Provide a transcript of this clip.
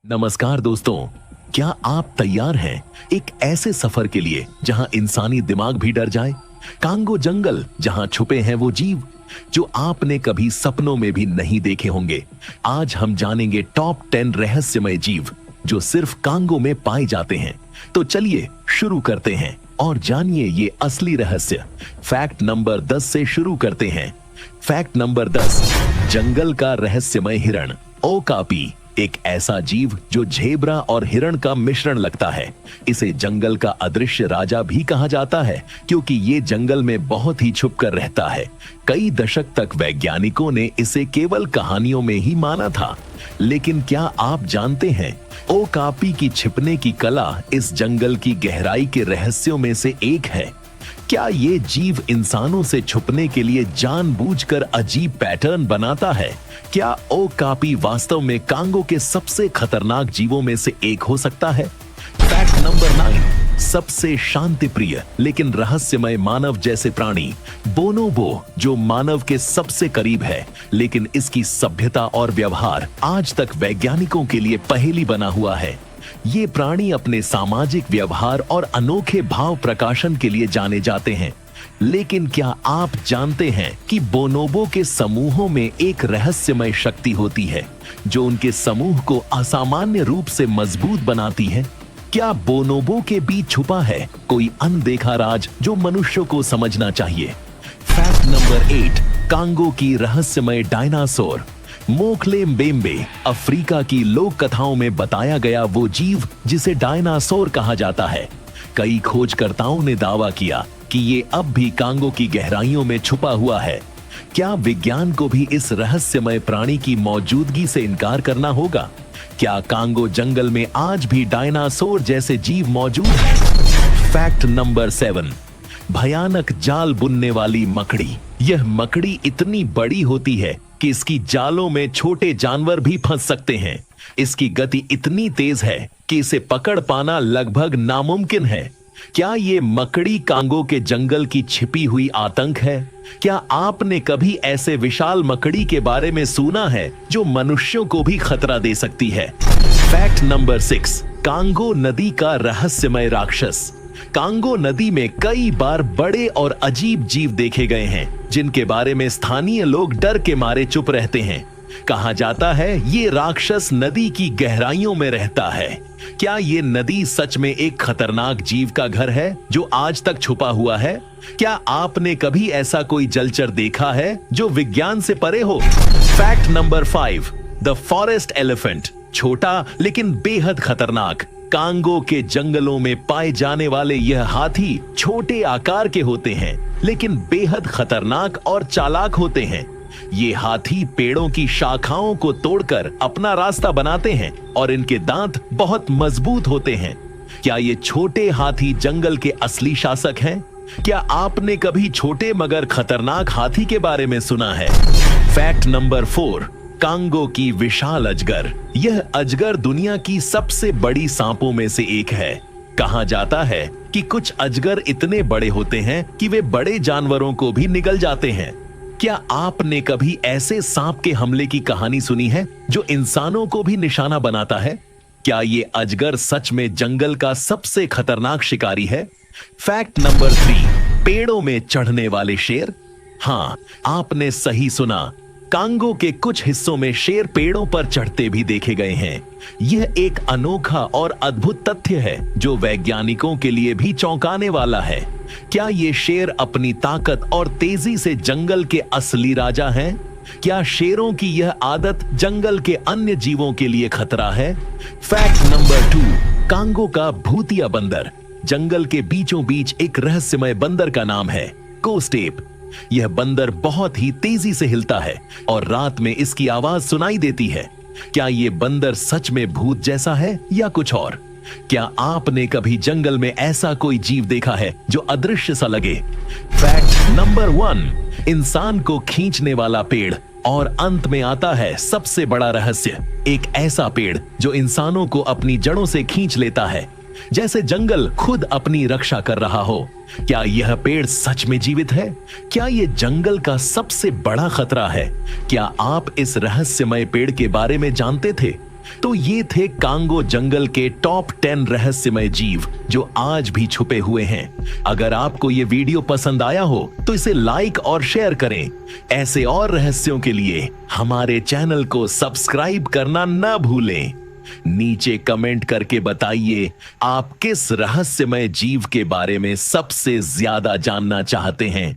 नमस्कार दोस्तों, क्या आप तैयार हैं एक ऐसे सफर के लिए जहां इंसानी दिमाग भी डर जाए? कांगो जंगल, जहां छुपे हैं वो जीव जो आपने कभी सपनों में भी नहीं देखे होंगे। आज हम जानेंगे टॉप 10 रहस्यमय जीव जो सिर्फ कांगो में पाए जाते हैं। तो चलिए शुरू करते हैं और जानिए ये असली रहस्य। फैक्ट नंबर 10 से शुरू करते हैं। फैक्ट नंबर 10, जंगल का रहस्यमय हिरण ओकापी, एक ऐसा जीव जो झेब्रा और हिरण का मिश्रण लगता है। इसे जंगल का अदृश्य राजा भी कहा जाता है क्योंकि ये जंगल में बहुत ही छुपकर रहता है। कई दशक तक वैज्ञानिकों ने इसे केवल कहानियों में ही माना था, लेकिन क्या आप जानते हैं ओकापी की छिपने की कला इस जंगल की गहराई के रहस्यों में से एक है। क्या ये जीव इंसानों से छुपने के लिए जानबूझकर अजीब पैटर्न बनाता है? क्या ओकापी वास्तव में कांगो के सबसे खतरनाक जीवों में से एक हो सकता है? फैक्ट नंबर 9, सबसे शांतिप्रिय लेकिन रहस्यमय मानव जैसे प्राणी बोनोबो, जो मानव के सबसे करीब है, लेकिन इसकी सभ्यता और व्यवहार आज तक वैज्ञानिकों के लिए पहेली बना हुआ है। ये प्राणी अपने सामाजिक व्यवहार और अनोखे भाव प्रकाशन के लिए जाने जाते हैं। लेकिन क्या आप जानते हैं कि बोनोबो के समूहों में एक रहस्यमय शक्ति होती है जो उनके समूह को असामान्य रूप से मजबूत बनाती है? क्या बोनोबो के बीच छुपा है कोई अनदेखा राज जो मनुष्यों को समझना चाहिए? फैक्ट नंबर 8, कांगो की रहस्यमय डायनासोर मोखले म्बेम्बे, अफ्रीका की लोक कथाओं में बताया गया वो जीव जिसे डायनासोर कहा जाता है। कई खोजकर्ताओं ने दावा किया कि ये अब भी कांगो की गहराइयों में छुपा हुआ है। क्या विज्ञान को भी इस रहस्यमय प्राणी की मौजूदगी से इनकार करना होगा? क्या कांगो जंगल में आज भी डायनासोर जैसे जीव मौजूद हैं? फैक्ट नंबर 7, भयानक जाल बुनने वाली मकड़ी। यह मकड़ी इतनी बड़ी होती है कि इसकी जालों में छोटे जानवर भी फंस सकते हैं। इसकी गति इतनी तेज है कि इसे पकड़ पाना लगभग नामुमकिन है। क्या ये मकड़ी कांगो के जंगल की छिपी हुई आतंक है? क्या आपने कभी ऐसे विशाल मकड़ी के बारे में सुना है जो मनुष्यों को भी खतरा दे सकती है? फैक्ट नंबर 6, कांगो नदी का रहस्यमय राक्षस। कांगो नदी में कई बार बड़े और अजीब जीव देखे गए हैं जिनके बारे में स्थानीय लोग डर के मारे चुप रहते हैं। कहा जाता है ये राक्षस नदी की गहराइयों में रहता है। क्या ये नदी सच में एक खतरनाक जीव का घर है जो आज तक छुपा हुआ है? क्या आपने कभी ऐसा कोई जलचर देखा है जो विज्ञान से परे हो? Fact number 5, the forest elephant, छोटा लेकिन बेहद खतरनाक। कांगो के जंगलों में पाए जाने वाले यह हाथी छोटे आकार के होते हैं लेकिन बेहद खतरनाक और चालाक होते हैं। ये हाथी पेड़ों की शाखाओं को तोड़कर अपना रास्ता बनाते हैं और इनके दांत बहुत मजबूत होते हैं। क्या ये छोटे हाथी जंगल के असली शासक हैं? क्या आपने कभी छोटे मगर खतरनाक हाथी के बारे में सुना है? फैक्ट नंबर 4, कांगो की विशाल अजगर। यह अजगर दुनिया की सबसे बड़ी सांपों में से एक है। कहा जाता है कि कुछ अजगर इतने बड़े होते हैं कि वे बड़े जानवरों को भी निगल जाते हैं। क्या आपने कभी ऐसे सांप के हमले की कहानी सुनी है जो इंसानों को भी निशाना बनाता है? क्या ये अजगर सच में जंगल का सबसे खतरनाक शिकारी है? फैक्ट नंबर 3, पेड़ों में चढ़ने वाले शेर। हाँ, आपने सही सुना। कांगो के कुछ हिस्सों में शेर पेड़ों पर चढ़ते भी देखे गए हैं। यह एक अनोखा और अद्भुत तथ्य है जो वैज्ञानिकों के लिए भी चौंकाने वाला है। क्या ये शेर अपनी ताकत और तेजी से जंगल के असली राजा हैं? क्या शेरों की यह आदत जंगल के अन्य जीवों के लिए खतरा है? फैक्ट नंबर 2, कांगो का भूतिया बंदर। जंगल के बीचों बीच एक रहस्यमय बंदर का नाम है कोस्टेप। यह बंदर बहुत ही तेजी से हिलता है और रात में इसकी आवाज सुनाई देती है। क्या यह बंदर सच में भूत जैसा है या कुछ और? क्या आपने कभी जंगल में ऐसा कोई जीव देखा है जो अदृश्य सा लगे? फैक्ट नंबर 1, इंसान को खींचने वाला पेड़। और अंत में आता है सबसे बड़ा रहस्य, एक ऐसा पेड़ जो इंसानों को अपनी जड़ों से खींच लेता है, जैसे जंगल खुद अपनी रक्षा कर रहा हो। क्या यह पेड़ सच में जीवित है? क्या यह जंगल का सबसे बड़ा खतरा है? क्या आप इस रहस्यमय पेड़ के बारे में जानते थे? तो ये थे कांगो जंगल के टॉप 10 रहस्यमय जीव जो आज भी छुपे हुए हैं। अगर आपको ये वीडियो पसंद आया हो तो इसे लाइक और शेयर करें। ऐसे और रहस्यों के लिए हमारे चैनल को सब्सक्राइब करना ना भूलें। नीचे कमेंट करके बताइए आप किस रहस्यमय जीव के बारे में सबसे ज्यादा जानना चाहते हैं।